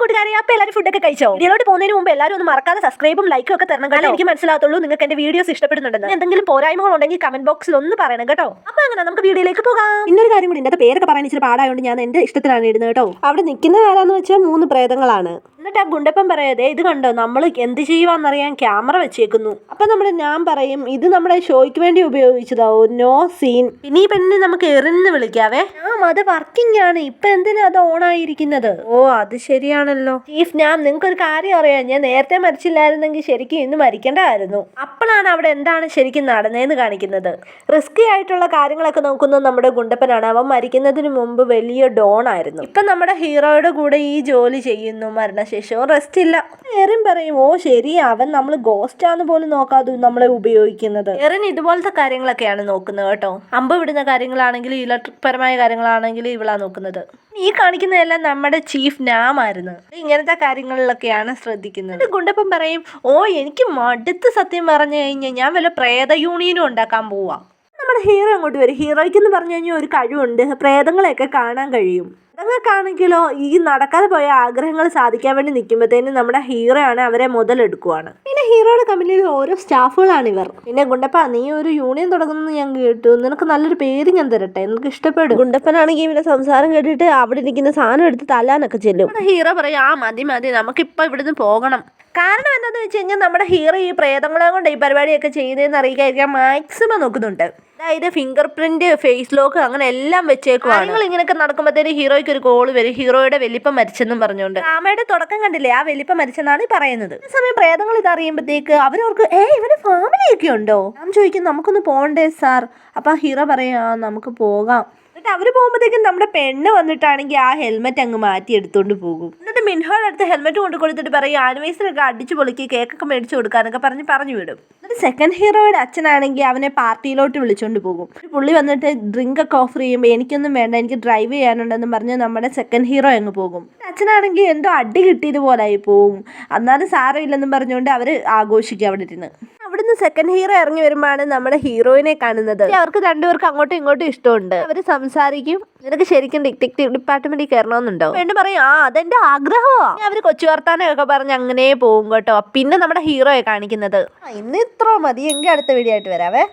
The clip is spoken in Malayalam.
കൂട്ടുകാരെ, അപ്പോൾ എല്ലാവരും ഫുഡൊക്കെ കഴിച്ചോ? വീഡിയോയിലോട്ട് പോകുന്നതിന് മുമ്പ് എല്ലാവരും ഒന്ന് മറക്കാതെ സബ്സ്ക്രൈബും ലൈക്കും ഒക്കെ തരണം കേട്ടോ. എനിക്ക് മനസ്സിലാകത്തുള്ളൂ നിങ്ങൾക്ക് എന്റെ വീഡിയോസ് ഇഷ്ടപ്പെടുന്നുണ്ടെന്ന്. എന്തെങ്കിലും പോരായ്മകൾ ഉണ്ടെങ്കിൽ കമന്റ് ബോക്സിൽ ഒന്ന് പറയണം കേട്ടോ. അപ്പോൾ അങ്ങനെ നമുക്ക് വീഡിയോയിലേക്ക് പോകാം. ഇന്നൊരു കാര്യം കൂടി, ഇന്നത്തെ പേരൊക്കെ പറയാൻ ഇച്ചിരി പാടായതുകൊണ്ട് ഞാൻ എന്റെ ഇഷ്ടത്തിലാണ് ഇടുന്നത് കേട്ടോ. അവിടെ നിൽക്കുന്നത് ആരാന്ന് വെച്ചാൽ 3 പ്രേതങ്ങളാണ്. എന്നിട്ട് ആ ഗുണ്ടപ്പൻ പറയാതെ, ഇത് കണ്ടോ നമ്മൾ എന്ത് ചെയ്യുവാന്നറിയാൻ ക്യാമറ വെച്ചേക്കുന്നു. അപ്പൊ ഞാൻ പറയും, ഇത് നമ്മുടെ ഷോയ്ക്ക് വേണ്ടി ഉപയോഗിച്ചതോ, നോ സീൻ. പിന്നെ ഈ പെണ്ണിനെ നമുക്ക് എറിന്ന് വിളിക്കാവേ. അത് വർക്കിംഗ് ആണ്, ഇപ്പൊ എന്തിനാ അത് ഓൺ ആയിരിക്കുന്നത്? ഓ അത് ശരിയാണല്ലോ. ചീഫ്, നിങ്ങൾക്കൊരു കാര്യം അറിയാം, ഞാൻ നേരത്തെ മരിച്ചില്ലായിരുന്നെങ്കിൽ ശരിക്കും ഇന്ന് മരിക്കേണ്ടതായിരുന്നു. അപ്പോഴാണ് അവിടെ എന്താണ് ശരിക്കും നടന്നതെന്ന് കാണിക്കുന്നത്. റിസ്കി ആയിട്ടുള്ള കാര്യങ്ങളൊക്കെ നോക്കുന്നത് നമ്മുടെ ഗുണ്ടപ്പനാണ്. അവൻ മരിക്കുന്നതിന് മുമ്പ് വലിയ ഡോൺ ആയിരുന്നു. ഇപ്പൊ നമ്മുടെ ഹീറോയുടെ കൂടെ ഈ ജോലി ചെയ്യുന്നു. മരണശേഷവും റെസ്റ്റ് ഇല്ല. എറിൻ പറയും, ഓ ശരി, അവൻ നമ്മൾ ഗോസ്റ്റാന്ന് പോലും നോക്കാതെ നമ്മളെ ഉപയോഗിക്കുന്നത്. എറിൻ ഇതുപോലത്തെ കാര്യങ്ങളൊക്കെയാണ് നോക്കുന്നത് കേട്ടോ. അമ്പ് വിടുന്ന കാര്യങ്ങളാണെങ്കിലും ഇലക്ട്രിക് പരമായ കാര്യങ്ങളാണെങ്കിലും ഇവളാ നോക്കുന്നത്. ഈ കാണിക്കുന്നതെല്ലാം നമ്മുടെ ചീഫ് നാമായിരുന്നു. ഇങ്ങനത്തെ കാര്യങ്ങളിലൊക്കെയാണ് ശ്രദ്ധിക്കുന്നത്. ഗുണ്ടപ്പൻ പറയും, ഓ എനിക്ക് മടുത്ത്, സത്യം പറഞ്ഞു കഴിഞ്ഞാൽ ഞാൻ വല്ല പ്രേത യൂണിയനും ഉണ്ടാക്കാൻ പോവാ. നമ്മുടെ ഹീറോ അങ്ങോട്ട് വരും. ഹീറോയ്ക്ക് എന്ന് പറഞ്ഞു കഴിഞ്ഞാൽ ഒരു കഴിവുണ്ട്, പ്രേതങ്ങളെയൊക്കെ കാണാൻ കഴിയും. പ്രേതങ്ങൾക്കാണെങ്കിലോ ഈ നടക്കാതെ പോയ ആഗ്രഹങ്ങൾ സാധിക്കാൻ വേണ്ടി നിൽക്കുമ്പോഴത്തേനും നമ്മുടെ ഹീറോ ആണ് അവരെ മുതലെടുക്കുവാണ്. പിന്നെ ഹീറോയുടെ കമ്പനിയിൽ ഓരോ സ്റ്റാഫുകളാണ് ഇവർ. പിന്നെ ഗുണ്ടപ്പ, നീ ഒരു യൂണിയൻ തുടങ്ങുന്നത് ഞാൻ കേട്ടു, നിനക്ക് നല്ലൊരു പേര് ഞാൻ തരട്ടെ, നിനക്ക് ഇഷ്ടപ്പെടും. ഗുണ്ടപ്പനാണെങ്കിൽ ഇവരുടെ സംസാരം കേട്ടിട്ട് അവിടെ ഇരിക്കുന്ന സാധനം എടുത്ത് തല്ലാനൊക്കെ ചെല്ലും. ഹീറോ പറയും, ആ മതി മതി, നമുക്കിപ്പോൾ ഇവിടുന്ന് പോകണം. കാരണം എന്താണെന്ന് വെച്ച് കഴിഞ്ഞാൽ നമ്മുടെ ഹീറോ ഈ പ്രേതങ്ങളെ കൊണ്ട് ഈ പരിപാടിയൊക്കെ ചെയ്യുന്നതെന്ന് അറിയിക്കാൻ മാക്സിമം നോക്കുന്നുണ്ട്. അതായത് ഫിംഗർ പ്രിന്റ്, ഫേസ് ലോക്ക്, അങ്ങനെ എല്ലാം വെച്ചേക്കുവാണ്. നിങ്ങൾ ഇങ്ങനെയൊക്കെ നടക്കുമ്പോഴത്തേന് ഹീറോയ്ക്ക് ഒരു കോള് വരും, ഹീറോയുടെ വലിപ്പം മരിച്ചെന്നും പറഞ്ഞുകൊണ്ട്. ഡ്രാമയുടെ തുടക്കം കണ്ടില്ലേ, ആ വലിപ്പം മരിച്ചെന്നാണ് പറയുന്നത്. ഈ സമയം പ്രേതങ്ങൾ ഇത് അറിയുമ്പോഴത്തേക്ക് അവരവർക്ക് ഇവന് ഫാമിലിയൊക്കെ ഉണ്ടോ? ഞാൻ ചോദിക്കും, നമുക്കൊന്ന് പോകണ്ടേ സാർ? അപ്പൊ ഹീറോ പറയാ, നമുക്ക് പോകാം. എന്നിട്ട് അവർ പോകുമ്പോഴത്തേക്കും നമ്മുടെ പെണ്ണ് വന്നിട്ടാണെങ്കിൽ ആ ഹെൽമെറ്റ് അങ്ങ് മാറ്റി എടുത്തുകൊണ്ട് പോകും. എന്നിട്ട് മിൻഹോയുടെ അടുത്ത് ഹെൽമെറ്റ് കൊണ്ട് കൊടുത്തിട്ട് പറയും, ആനിവേഴ്സറി ഒക്കെ അടിച്ചു പൊളിക്ക്, കേക്കൊക്കെ മേടിച്ചു കൊടുക്കാനൊക്കെ പറഞ്ഞു വിടും. എന്നിട്ട് സെക്കൻഡ് ഹീറോയുടെ അച്ഛനാണെങ്കിൽ അവനെ പാർട്ടിയിലോട്ട് വിളിച്ചുകൊണ്ട് പോകും. പുള്ളി വന്നിട്ട് ഡ്രിങ്ക് ഒക്കെ ഓഫർ ചെയ്യുമ്പോൾ എനിക്കൊന്നും വേണ്ട, എനിക്ക് ഡ്രൈവ് ചെയ്യാനുണ്ടെന്ന് പറഞ്ഞ് നമ്മുടെ സെക്കൻഡ് ഹീറോ അങ്ങ് പോകും. അച്ഛനാണെങ്കിൽ എന്തോ അടി കിട്ടിയതുപോലായി പോവും. എന്നാലും സാരമില്ലെന്നും പറഞ്ഞുകൊണ്ട് അവർ ആഘോഷിക്കും അവിടെ ഇരുന്ന്. അവിടുന്ന് സെക്കൻഡ് ഹീറോ ഇറങ്ങി വരുമ്പോഴാണ് നമ്മുടെ ഹീറോയിനെ കാണുന്നത്. അവർക്ക് രണ്ടുപേർക്കും അങ്ങോട്ടും ഇങ്ങോട്ടും ഇഷ്ടമുണ്ട്. അവര് സംസാരിക്കും, നിനക്ക് ശരിക്കും ഡിറ്റക്റ്റീവ് ഡിപ്പാർട്ട്മെന്റിൽ കയറണമെന്നുണ്ടോ? പെണ്ണ് പറയും, അതെന്റെ ആഗ്രഹമാണ്. അവര് കൊച്ചു വർത്താനമൊക്കെ പറഞ്ഞ് അങ്ങനെ പോകും കേട്ടോ. പിന്നെ നമ്മുടെ ഹീറോയെ കാണിക്കുന്നത്. ഇന്ന് ഇത്ര മതി, എങ്കിൽ അടുത്ത വീഡിയോ ആയിട്ട് വരാവേ.